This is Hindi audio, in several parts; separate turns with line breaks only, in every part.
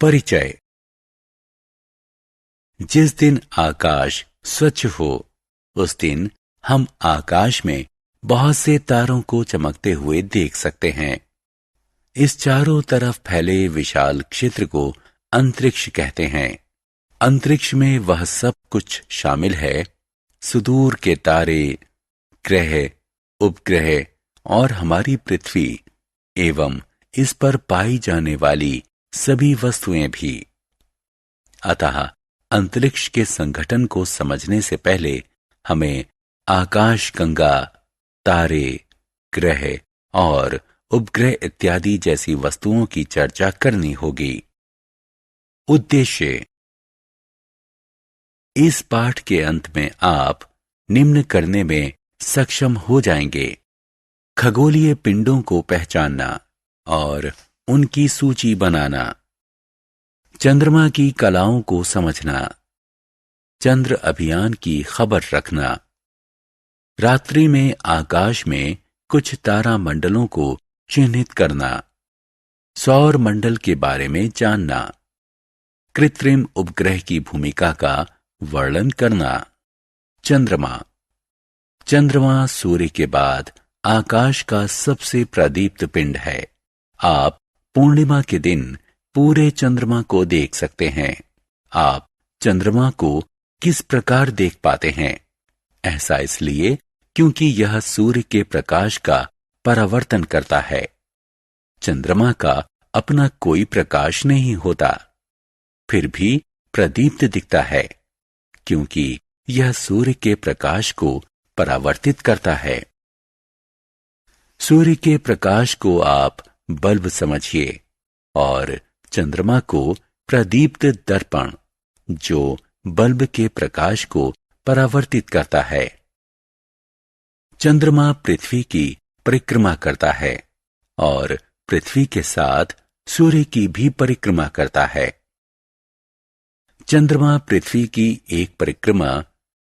परिचय। जिस दिन आकाश स्वच्छ हो उस दिन हम आकाश में बहुत से तारों को चमकते हुए देख सकते हैं। इस चारों तरफ फैले विशाल क्षेत्र को अंतरिक्ष कहते हैं। अंतरिक्ष में वह सब कुछ शामिल है, सुदूर के तारे, ग्रह, उपग्रह और हमारी पृथ्वी एवं इस पर पाई जाने वाली सभी वस्तुएं भी। अतः अंतरिक्ष के संगठन को समझने से पहले हमें आकाशगंगा, तारे, ग्रह और उपग्रह इत्यादि जैसी वस्तुओं की चर्चा करनी होगी। उद्देश्य। इस पाठ के अंत में आप निम्न करने में सक्षम हो जाएंगे: खगोलीय पिंडों को पहचानना और उनकी सूची बनाना, चंद्रमा की कलाओं को समझना, चंद्र अभियान की खबर रखना, रात्रि में आकाश में कुछ तारामंडलों को चिन्हित करना, सौर मंडल के बारे में जानना, कृत्रिम उपग्रह की भूमिका का वर्णन करना। चंद्रमा। चंद्रमा सूर्य के बाद आकाश का सबसे प्रदीप्त पिंड है। आप पूर्णिमा के दिन पूरे चंद्रमा को देख सकते हैं। आप चंद्रमा को किस प्रकार देख पाते हैं? ऐसा इसलिए क्योंकि यह सूर्य के प्रकाश का परावर्तन करता है। चंद्रमा का अपना कोई प्रकाश नहीं होता, फिर भी प्रदीप्त दिखता है क्योंकि यह सूर्य के प्रकाश को परावर्तित करता है। सूर्य के प्रकाश को आप बल्ब समझिए और चंद्रमा को प्रदीप्त दर्पण, जो बल्ब के प्रकाश को परावर्तित करता है। चंद्रमा पृथ्वी की परिक्रमा करता है और पृथ्वी के साथ सूर्य की भी परिक्रमा करता है। चंद्रमा पृथ्वी की एक परिक्रमा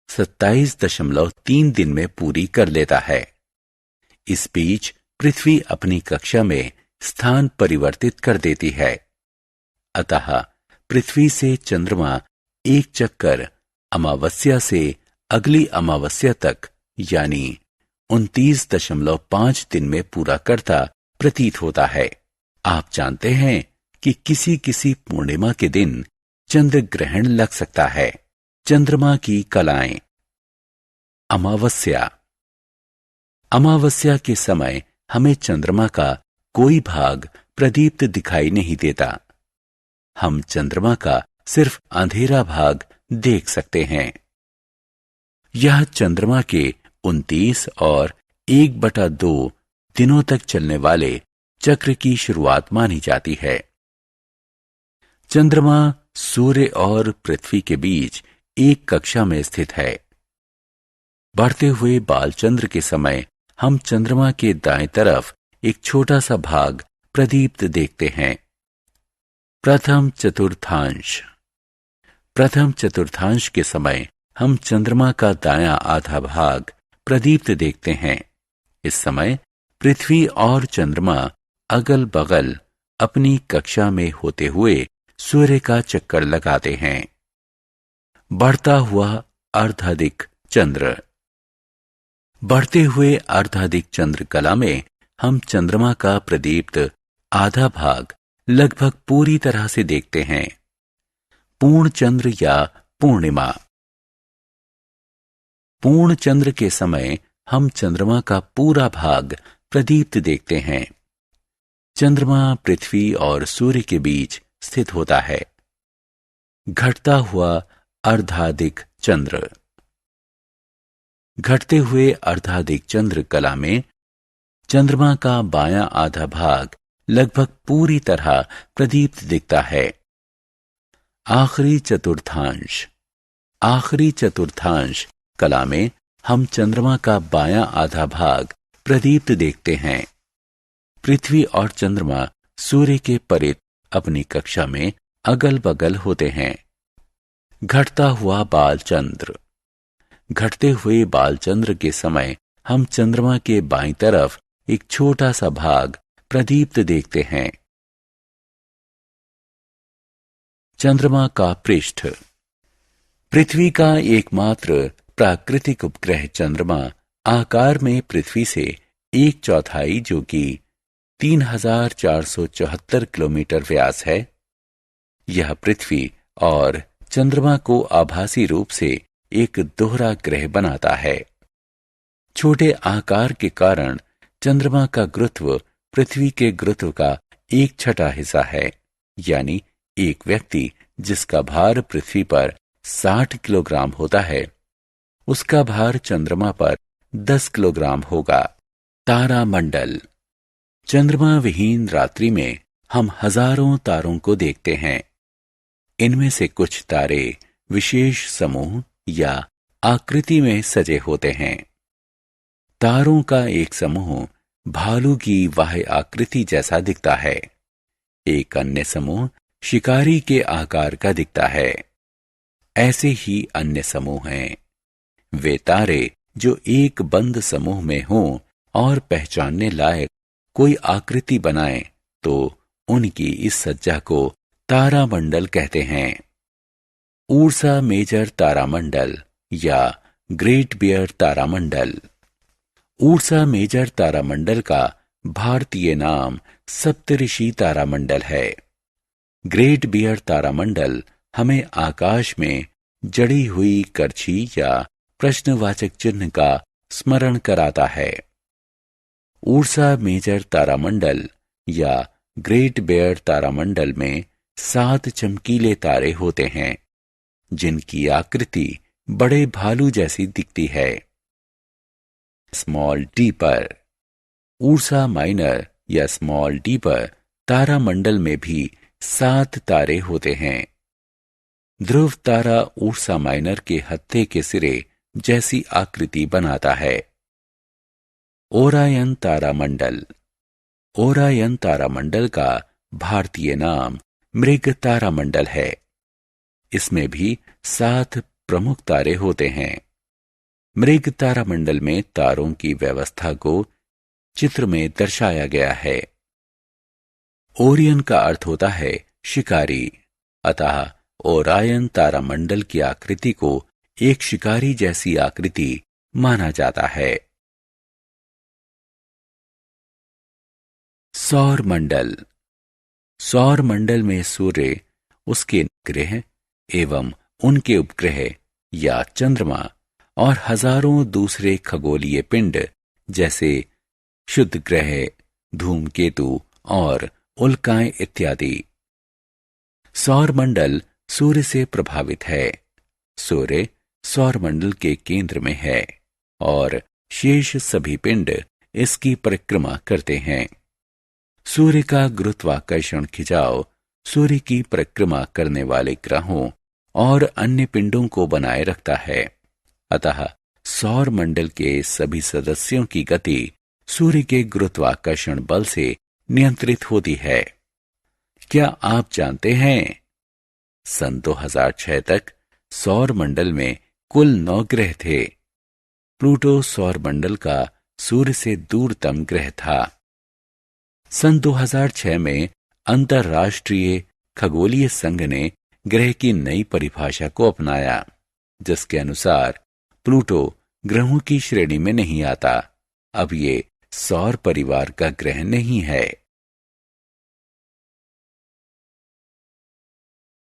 27.3 दिन में पूरी कर लेता है। इस बीच पृथ्वी अपनी कक्षा में स्थान परिवर्तित कर देती है। अतः पृथ्वी से चंद्रमा एक चक्कर अमावस्या से अगली अमावस्या तक यानी 29.5 दिन में पूरा करता प्रतीत होता है। आप जानते हैं कि किसी किसी पूर्णिमा के दिन चंद्र ग्रहण लग सकता है। चंद्रमा की कलाएं। अमावस्या। अमावस्या के समय हमें चंद्रमा का कोई भाग प्रदीप्त दिखाई नहीं देता। हम चंद्रमा का सिर्फ अंधेरा भाग देख सकते हैं। यह चंद्रमा के 29 और 1/2 दिनों तक चलने वाले चक्र की शुरुआत मानी जाती है। चंद्रमा सूर्य और पृथ्वी के बीच एक कक्षा में स्थित है। बढ़ते हुए बालचंद्र के समय हम चंद्रमा के दाएं तरफ एक छोटा सा भाग प्रदीप्त देखते हैं। प्रथम चतुर्थांश। प्रथम चतुर्थांश के समय हम चंद्रमा का दायां आधा भाग प्रदीप्त देखते हैं। इस समय पृथ्वी और चंद्रमा अगल बगल अपनी कक्षा में होते हुए सूर्य का चक्कर लगाते हैं। बढ़ता हुआ अर्धाधिक चंद्र। बढ़ते हुए अर्धाधिक चंद्र कला में हम चंद्रमा का प्रदीप्त आधा भाग लगभग पूरी तरह से देखते हैं। पूर्ण चंद्र या पूर्णिमा। पूर्ण चंद्र के समय हम चंद्रमा का पूरा भाग प्रदीप्त देखते हैं। चंद्रमा पृथ्वी और सूर्य के बीच स्थित होता है। घटता हुआ अर्धाधिक चंद्र। घटते हुए अर्धाधिक चंद्र कला में चंद्रमा का बायां आधा भाग लगभग पूरी तरह प्रदीप्त दिखता है। आखिरी चतुर्थांश। आखिरी चतुर्थांश कला में हम चंद्रमा का बायां आधा भाग प्रदीप्त देखते हैं। पृथ्वी और चंद्रमा सूर्य के परित अपनी कक्षा में अगल बगल होते हैं। घटता हुआ बालचंद्र। घटते हुए बालचंद्र के समय हम चंद्रमा के बाईं तरफ एक छोटा सा भाग प्रदीप्त देखते हैं। चंद्रमा का पृष्ठ। पृथ्वी का एकमात्र प्राकृतिक उपग्रह चंद्रमा आकार में पृथ्वी से 1/4 जो कि 3474 किलोमीटर व्यास है। यह पृथ्वी और चंद्रमा को आभासी रूप से एक दोहरा ग्रह बनाता है। छोटे आकार के कारण चंद्रमा का गुरुत्व पृथ्वी के गुरुत्व का 1/6 हिस्सा है, यानी एक व्यक्ति जिसका भार पृथ्वी पर 60 किलोग्राम होता है, उसका भार चंद्रमा पर 10 किलोग्राम होगा। तारामंडल। चंद्रमा विहीन रात्रि में हम हजारों तारों को देखते हैं। इनमें से कुछ तारे विशेष समूह या आकृति में सजे होते हैं। तारों का एक समूह भालू की बाह्य आकृति जैसा दिखता है। एक अन्य समूह शिकारी के आकार का दिखता है। ऐसे ही अन्य समूह हैं। वे तारे जो एक बंद समूह में हों और पहचानने लायक कोई आकृति बनाएं, तो उनकी इस सज्जा को तारामंडल कहते हैं। उर्सा मेजर तारामंडल या ग्रेट बियर तारामंडल। उर्सा मेजर तारामंडल का भारतीय नाम सप्तऋषि तारामंडल है। ग्रेट बियर तारामंडल हमें आकाश में जड़ी हुई करछी या प्रश्नवाचक चिन्ह का स्मरण कराता है। उर्सा मेजर तारामंडल या ग्रेट बियर तारामंडल में 7 चमकीले तारे होते हैं, जिनकी आकृति बड़े भालू जैसी दिखती है। Small deeper. उर्सा माइनर या स्मॉल डीपर तारामंडल में भी 7 तारे होते हैं। ध्रुव तारा उर्सा माइनर के हत्थे के सिरे जैसी आकृति बनाता है। ओरायन तारामंडल। ओरायन तारामंडल का भारतीय नाम मृग तारामंडल है। इसमें भी 7 प्रमुख तारे होते हैं। मृग तारामंडल में तारों की व्यवस्था को चित्र में दर्शाया गया है। ओरियन का अर्थ होता है शिकारी, अतः ओरायन तारामंडल की आकृति को एक शिकारी जैसी आकृति माना जाता है। सौर मंडल। सौर मंडल में सूर्य, उसके ग्रह एवं उनके उपग्रह या चंद्रमा और हजारों दूसरे खगोलीय पिंड जैसे क्षुद्र ग्रह, धूमकेतु और उल्काएं इत्यादि। सौर मंडल सूर्य से प्रभावित है। सूर्य सौर मंडल के केंद्र में है और शेष सभी पिंड इसकी परिक्रमा करते हैं। सूर्य का गुरुत्वाकर्षण खिंचाव सूर्य की परिक्रमा करने वाले ग्रहों और अन्य पिंडों को बनाए रखता है। अतः सौर मंडल के सभी सदस्यों की गति सूर्य के गुरुत्वाकर्षण बल से नियंत्रित होती है। क्या आप जानते हैं, सन 2006 तक सौर मंडल में कुल 9 ग्रह थे। प्लूटो सौर मंडल का सूर्य से दूरतम ग्रह था। सन 2006 में अंतर्राष्ट्रीय खगोलीय संघ ने ग्रह की नई परिभाषा को अपनाया, जिसके अनुसार प्लूटो ग्रहों की श्रेणी में नहीं आता। अब ये सौर परिवार का ग्रह नहीं है।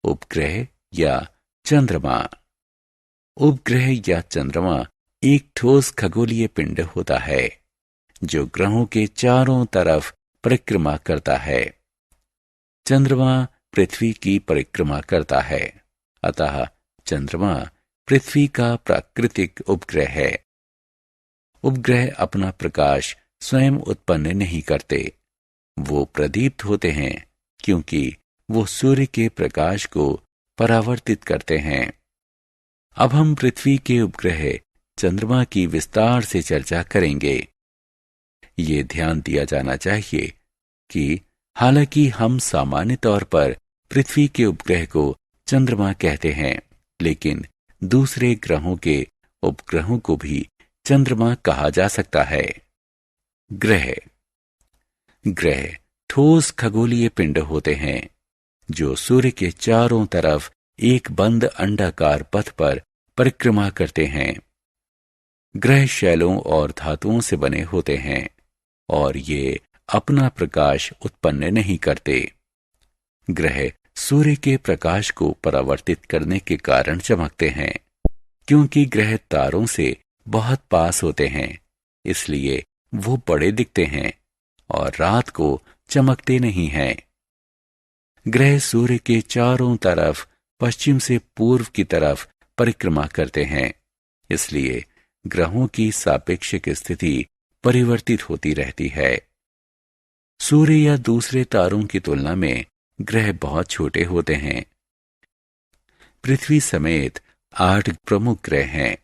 उपग्रह या चंद्रमा। उपग्रह या चंद्रमा एक ठोस खगोलीय पिंड होता है जो ग्रहों के चारों तरफ परिक्रमा करता है। चंद्रमा पृथ्वी की परिक्रमा करता है, अतः चंद्रमा पृथ्वी का प्राकृतिक उपग्रह है। उपग्रह अपना प्रकाश स्वयं उत्पन्न नहीं करते। वो प्रदीप्त होते हैं क्योंकि वो सूर्य के प्रकाश को परावर्तित करते हैं। अब हम पृथ्वी के उपग्रह चंद्रमा की विस्तार से चर्चा करेंगे। ये ध्यान दिया जाना चाहिए कि हालांकि हम सामान्य तौर पर पृथ्वी के उपग्रह को चंद्रमा कहते हैं, लेकिन दूसरे ग्रहों के उपग्रहों को भी चंद्रमा कहा जा सकता है। ग्रह। ग्रह ठोस खगोलीय पिंड होते हैं जो सूर्य के चारों तरफ एक बंद अंडाकार पथ पर परिक्रमा करते हैं। ग्रह शैलों और धातुओं से बने होते हैं और ये अपना प्रकाश उत्पन्न नहीं करते। ग्रह सूर्य के प्रकाश को परावर्तित करने के कारण चमकते हैं। क्योंकि ग्रह तारों से बहुत पास होते हैं, इसलिए वो बड़े दिखते हैं और रात को चमकते नहीं हैं। ग्रह सूर्य के चारों तरफ पश्चिम से पूर्व की तरफ परिक्रमा करते हैं, इसलिए ग्रहों की सापेक्षिक स्थिति परिवर्तित होती रहती है। सूर्य या दूसरे तारों की तुलना में ग्रह बहुत छोटे होते हैं। पृथ्वी समेत 8 प्रमुख ग्रह हैं।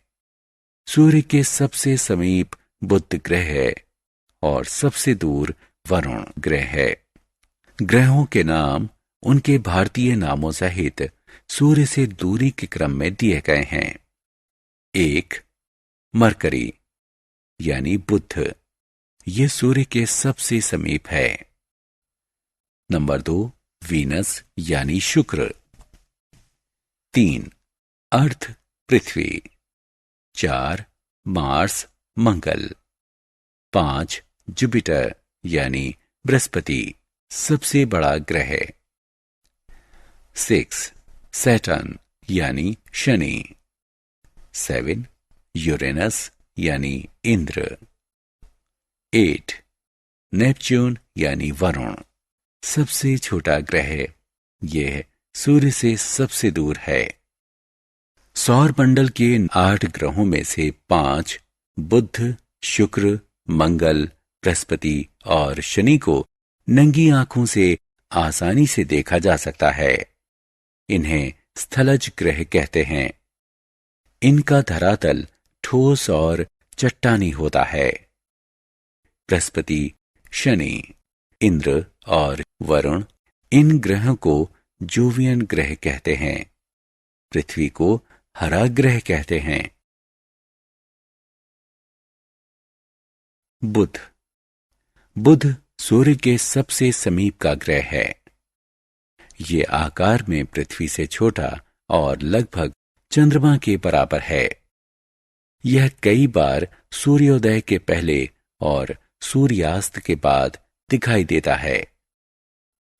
सूर्य के सबसे समीप बुध ग्रह है और सबसे दूर वरुण ग्रह है। ग्रहों के नाम उनके भारतीय नामों सहित सूर्य से दूरी के क्रम में दिए गए हैं। 1. मरकरी यानी बुध, ये सूर्य के सबसे समीप है। नंबर 2. वीनस यानी शुक्र। 3. अर्थ पृथ्वी। 4. मार्स मंगल। 5. जुपिटर यानी बृहस्पति, सबसे बड़ा ग्रह। 6. सैटर्न यानी शनि। 7. यूरेनस यानी इंद्र। 8. नेपच्यून यानी वरुण, सबसे छोटा ग्रह। यह सूर्य से सबसे दूर है। सौर मंडल के 8 ग्रहों में से 5 बुध, शुक्र, मंगल, बृहस्पति और शनि को नंगी आंखों से आसानी से देखा जा सकता है। इन्हें स्थलज ग्रह कहते हैं। इनका धरातल ठोस और चट्टानी होता है। बृहस्पति, शनि, इंद्र और वरुण, इन ग्रहों को जोवियन ग्रह कहते हैं। पृथ्वी को हरा ग्रह कहते हैं। बुध। बुध सूर्य के सबसे समीप का ग्रह है। ये आकार में पृथ्वी से छोटा और लगभग चंद्रमा के बराबर है। यह कई बार सूर्योदय के पहले और सूर्यास्त के बाद दिखाई देता है।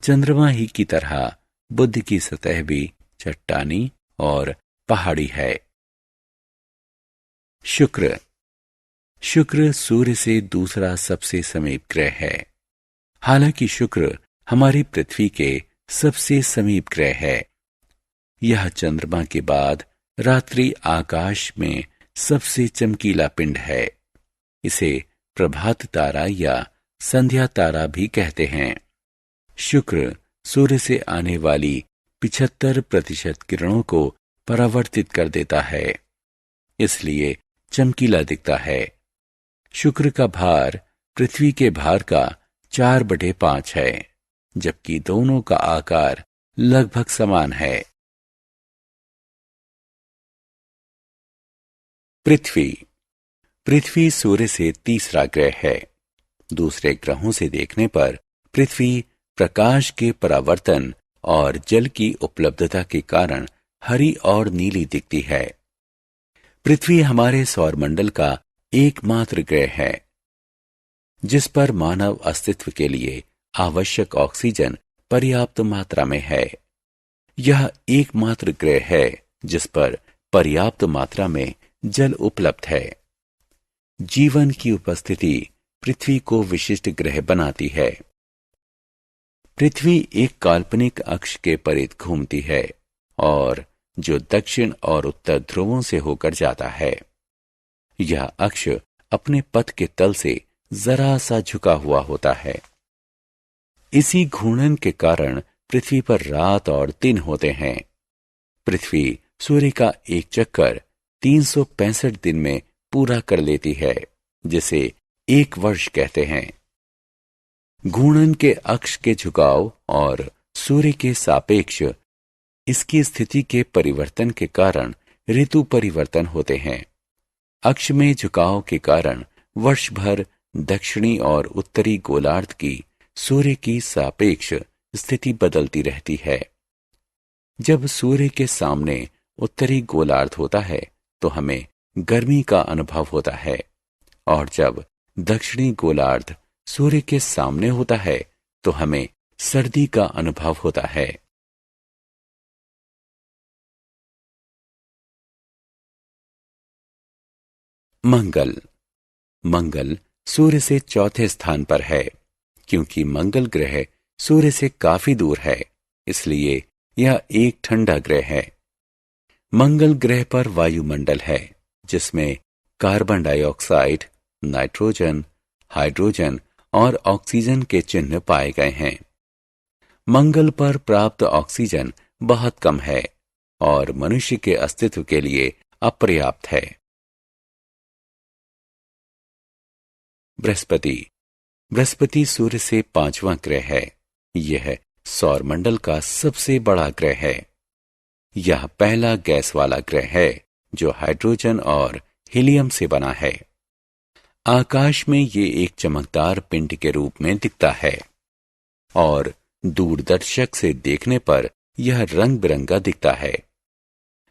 चंद्रमा ही की तरह बुध की सतह भी चट्टानी और पहाड़ी है। शुक्र। शुक्र सूर्य से दूसरा सबसे समीप ग्रह है। हालांकि शुक्र हमारी पृथ्वी के सबसे समीप ग्रह है। यह चंद्रमा के बाद रात्रि आकाश में सबसे चमकीला पिंड है। इसे प्रभात तारा या संध्या तारा भी कहते हैं। शुक्र सूर्य से आने वाली 75% किरणों को परावर्तित कर देता है, इसलिए चमकीला दिखता है। शुक्र का भार पृथ्वी के भार का 4/5 है, जबकि दोनों का आकार लगभग समान है। पृथ्वी। पृथ्वी सूर्य से तीसरा ग्रह है। दूसरे ग्रहों से देखने पर पृथ्वी प्रकाश के परावर्तन और जल की उपलब्धता के कारण हरी और नीली दिखती है। पृथ्वी हमारे सौरमंडल का एकमात्र ग्रह है जिस पर मानव अस्तित्व के लिए आवश्यक ऑक्सीजन पर्याप्त मात्रा में है। यह एकमात्र ग्रह है जिस पर पर्याप्त मात्रा में जल उपलब्ध है। जीवन की उपस्थिति पृथ्वी को विशिष्ट ग्रह बनाती है। पृथ्वी एक काल्पनिक अक्ष के परिध घूमती है और जो दक्षिण और उत्तर ध्रुवों से होकर जाता है। यह अक्ष अपने पथ के तल से जरा सा झुका हुआ होता है। इसी घूर्णन के कारण पृथ्वी पर रात और दिन होते हैं। पृथ्वी सूर्य का एक चक्कर 365 दिन में पूरा कर लेती है, जिसे एक वर्ष कहते हैं। घूर्णन के अक्ष के झुकाव और सूर्य के सापेक्ष इसकी स्थिति के परिवर्तन के कारण ऋतु परिवर्तन होते हैं। अक्ष में झुकाव के कारण वर्ष भर दक्षिणी और उत्तरी गोलार्ध की सूर्य की सापेक्ष स्थिति बदलती रहती है। जब सूर्य के सामने उत्तरी गोलार्ध होता है तो हमें गर्मी का अनुभव होता है, और जब दक्षिणी गोलार्ध सूर्य के सामने होता है तो हमें सर्दी का अनुभव होता है। मंगल। मंगल सूर्य से चौथे स्थान पर है। क्योंकि मंगल ग्रह सूर्य से काफी दूर है, इसलिए यह एक ठंडा ग्रह है। मंगल ग्रह पर वायुमंडल है, जिसमें कार्बन डाइऑक्साइड, नाइट्रोजन, हाइड्रोजन और ऑक्सीजन के चिन्ह पाए गए हैं। मंगल पर प्राप्त ऑक्सीजन बहुत कम है और मनुष्य के अस्तित्व के लिए अपर्याप्त है। बृहस्पति। बृहस्पति सूर्य से पांचवां ग्रह है। यह सौरमंडल का सबसे बड़ा ग्रह है। यह पहला गैस वाला ग्रह है जो हाइड्रोजन और हीलियम से बना है। आकाश में ये एक चमकदार पिंड के रूप में दिखता है और दूरदर्शक से देखने पर यह रंग बिरंगा दिखता है,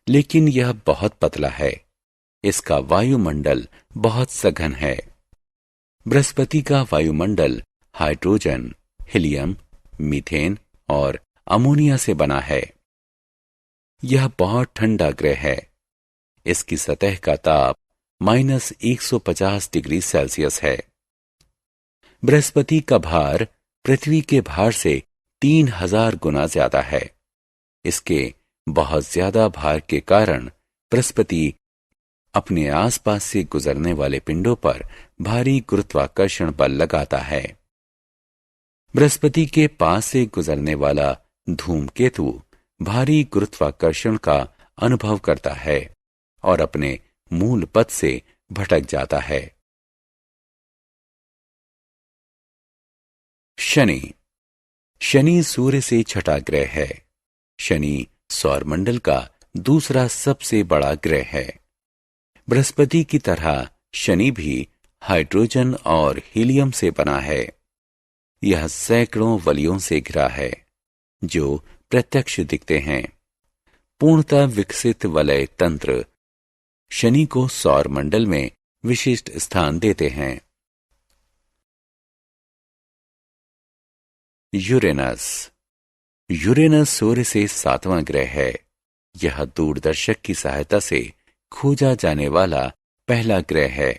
लेकिन यह बहुत पतला है। इसका वायुमंडल बहुत सघन है। बृहस्पति का वायुमंडल हाइड्रोजन, हीलियम, मीथेन और अमोनिया से बना है। यह बहुत ठंडा ग्रह है। इसकी सतह का ताप -150 डिग्री सेल्सियस है। बृहस्पति का भार पृथ्वी के भार से 3000 गुना ज्यादा है। इसके बहुत ज्यादा भार के कारण बृहस्पति अपने आसपास से गुजरने वाले पिंडों पर भारी गुरुत्वाकर्षण बल लगाता है। बृहस्पति के पास से गुजरने वाला धूमकेतु भारी गुरुत्वाकर्षण का अनुभव करता है और अपने मूल पथ से भटक जाता है। शनि। शनि सूर्य से छठा ग्रह है। शनि सौरमंडल का दूसरा सबसे बड़ा ग्रह है। बृहस्पति की तरह शनि भी हाइड्रोजन और हीलियम से बना है। यह सैकड़ों वलयों से घिरा है जो प्रत्यक्ष दिखते हैं। पूर्णतः विकसित वलय तंत्र शनि को सौरमंडल में विशिष्ट स्थान देते हैं। यूरेनस। यूरेनस सूर्य से सातवां ग्रह है। यह दूरदर्शक की सहायता से खोजा जाने वाला पहला ग्रह है।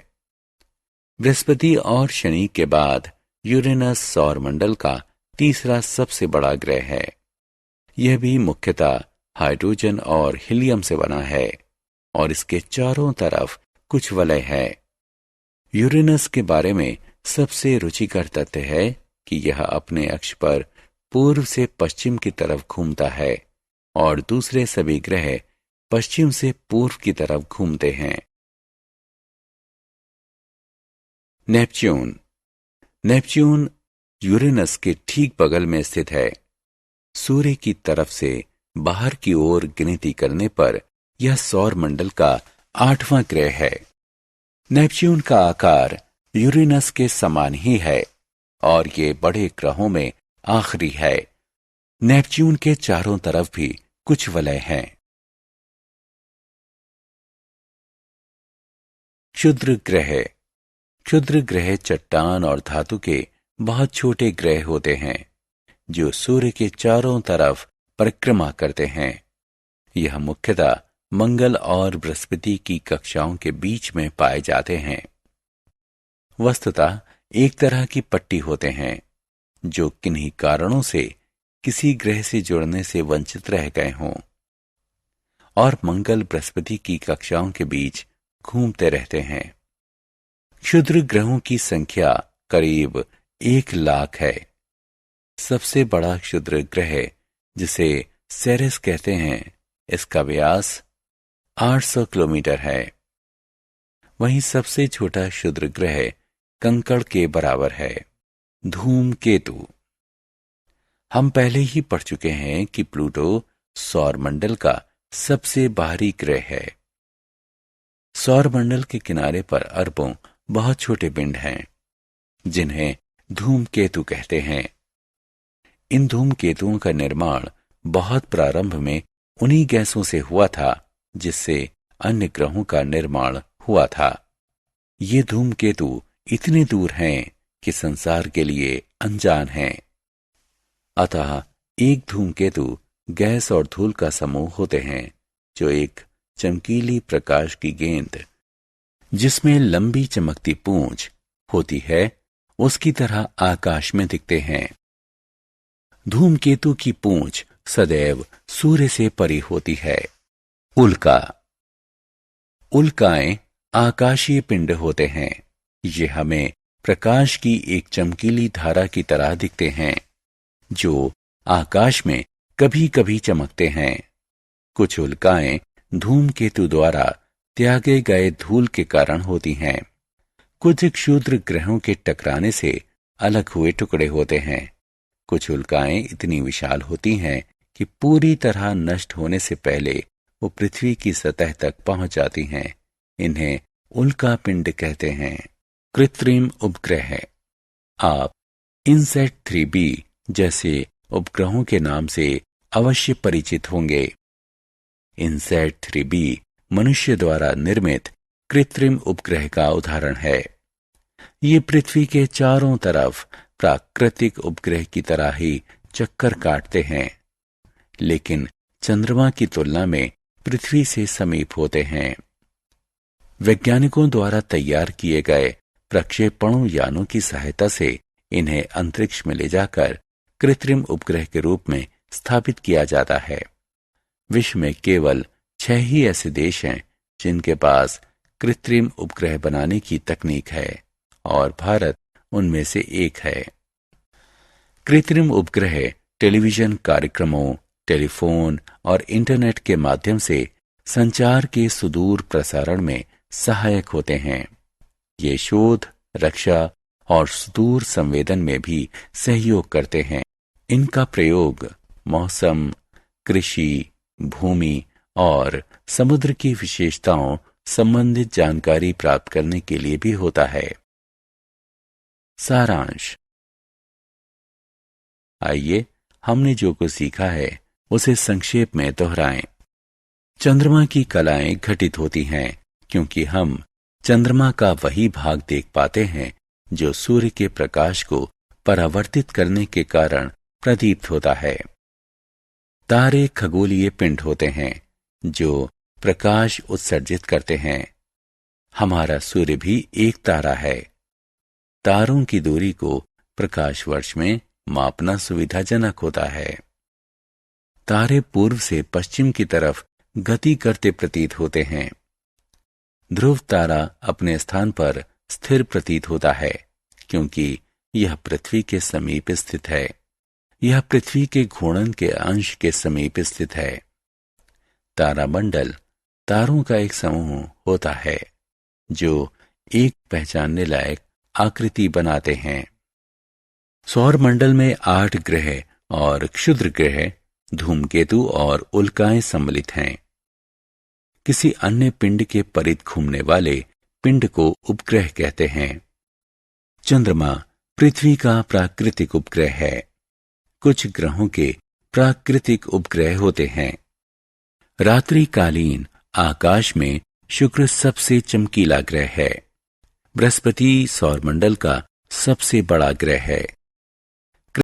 बृहस्पति और शनि के बाद यूरेनस सौरमंडल का तीसरा सबसे बड़ा ग्रह है। यह भी मुख्यतः हाइड्रोजन और हीलियम से बना है और इसके चारों तरफ कुछ वलय है। यूरेनस के बारे में सबसे रुचिकर तथ्य है कि यह अपने अक्ष पर पूर्व से पश्चिम की तरफ घूमता है और दूसरे सभी ग्रह पश्चिम से पूर्व की तरफ घूमते हैं। नेपच्यून। नेपच्यून यूरेनस के ठीक बगल में स्थित है। सूर्य की तरफ से बाहर की ओर गिनती करने पर यह सौरमंडल का 8वां ग्रह है। नेपच्यून का आकार यूरेनस के समान ही है और ये बड़े ग्रहों में आखिरी है। नेपच्यून के चारों तरफ भी कुछ वलय हैं। क्षुद्र ग्रह। क्षुद्र ग्रह चट्टान और धातु के बहुत छोटे ग्रह होते हैं जो सूर्य के चारों तरफ परिक्रमा करते हैं। यह मुख्यतः मंगल और बृहस्पति की कक्षाओं के बीच में पाए जाते हैं। वस्तुतः एक तरह की पट्टी होते हैं जो किन्हीं कारणों से किसी ग्रह से जुड़ने से वंचित रह गए हों और मंगल बृहस्पति की कक्षाओं के बीच घूमते रहते हैं। क्षुद्र ग्रहों की संख्या करीब 1,00,000 है। सबसे बड़ा क्षुद्र ग्रह, जिसे सेरेस कहते हैं, इसका व्यास 800 किलोमीटर है। वहीं सबसे छोटा क्षुद्र ग्रह कंकड़ के बराबर है। धूमकेतु। हम पहले ही पढ़ चुके हैं कि प्लूटो सौरमंडल का सबसे बाहरी ग्रह है। सौरमंडल के किनारे पर अरबों बहुत छोटे पिंड हैं जिन्हें धूमकेतु कहते हैं। इन धूमकेतुओं का निर्माण बहुत प्रारंभ में उन्हीं गैसों से हुआ था जिससे अन्य ग्रहों का निर्माण हुआ था। ये धूमकेतु इतने दूर हैं कि संसार के लिए अनजान हैं। अतः एक धूमकेतु गैस और धूल का समूह होते हैं जो एक चमकीली प्रकाश की गेंद जिसमें लंबी चमकती पूंछ होती है उसकी तरह आकाश में दिखते हैं। धूमकेतु की पूंछ सदैव सूर्य से परी होती है। उल्का। उल्काएं आकाशीय पिंड होते हैं। ये हमें प्रकाश की एक चमकीली धारा की तरह दिखते हैं जो आकाश में कभी कभी चमकते हैं। कुछ उल्काएं धूमकेतु द्वारा त्यागे गए धूल के कारण होती हैं। कुछ क्षुद्र ग्रहों के टकराने से अलग हुए टुकड़े होते हैं। कुछ उल्काएं इतनी विशाल होती हैं कि पूरी तरह नष्ट होने से पहले वो पृथ्वी की सतह तक पहुंच जाती हैं। इन्हें उल्का पिंड कहते हैं। कृत्रिम उपग्रह। आप इनसैट 3B जैसे उपग्रहों के नाम से अवश्य परिचित होंगे। इनसैट 3B मनुष्य द्वारा निर्मित कृत्रिम उपग्रह का उदाहरण है। ये पृथ्वी के चारों तरफ प्राकृतिक उपग्रह की तरह ही चक्कर काटते हैं, लेकिन चंद्रमा की तुलना में पृथ्वी से समीप होते हैं। वैज्ञानिकों द्वारा तैयार किए गए प्रक्षेपणों यानों की सहायता से इन्हें अंतरिक्ष में ले जाकर कृत्रिम उपग्रह के रूप में स्थापित किया जाता है। विश्व में केवल 6 ही ऐसे देश हैं जिनके पास कृत्रिम उपग्रह बनाने की तकनीक है और भारत उनमें से एक है। कृत्रिम उपग्रह टेलीविजन कार्यक्रमों, टेलीफोन और इंटरनेट के माध्यम से संचार के सुदूर प्रसारण में सहायक होते हैं। ये शोध, रक्षा और सुदूर संवेदन में भी सहयोग करते हैं। इनका प्रयोग मौसम, कृषि, भूमि और समुद्र की विशेषताओं संबंधित जानकारी प्राप्त करने के लिए भी होता है। सारांश। आइए हमने जो कुछ सीखा है उसे संक्षेप में दोहराएं। चंद्रमा की कलाएं घटित होती हैं क्योंकि हम चंद्रमा का वही भाग देख पाते हैं जो सूर्य के प्रकाश को परावर्तित करने के कारण प्रदीप्त होता है। तारे खगोलीय पिंड होते हैं जो प्रकाश उत्सर्जित करते हैं। हमारा सूर्य भी एक तारा है। तारों की दूरी को प्रकाश वर्ष में मापना सुविधाजनक होता है। तारे पूर्व से पश्चिम की तरफ गति करते प्रतीत होते हैं। ध्रुव तारा अपने स्थान पर स्थिर प्रतीत होता है क्योंकि यह पृथ्वी के समीप स्थित है। यह पृथ्वी के घूर्णन के अंश के समीप स्थित है। तारामंडल तारों का एक समूह होता है जो एक पहचानने लायक आकृति बनाते हैं। सौर मंडल में 8 ग्रह और क्षुद्र ग्रह, धूमकेतु और उल्काएं सम्मिलित हैं। किसी अन्य पिंड के परिध घूमने वाले पिंड को उपग्रह कहते हैं। चंद्रमा पृथ्वी का प्राकृतिक उपग्रह है। कुछ ग्रहों के प्राकृतिक उपग्रह होते हैं। रात्रिकालीन आकाश में शुक्र सबसे चमकीला ग्रह है। बृहस्पति सौरमंडल का सबसे बड़ा ग्रह है।